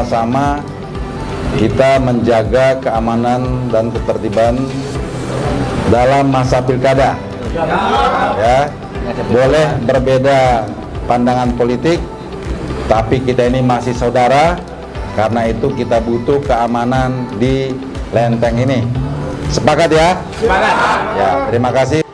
sama-sama kita menjaga keamanan dan ketertiban dalam masa pilkada. Ya, boleh berbeda pandangan politik, tapi kita ini masih saudara. Karena itu kita butuh keamanan di Lenteng ini. Sepakat ya? Sepakat. Ya, terima kasih.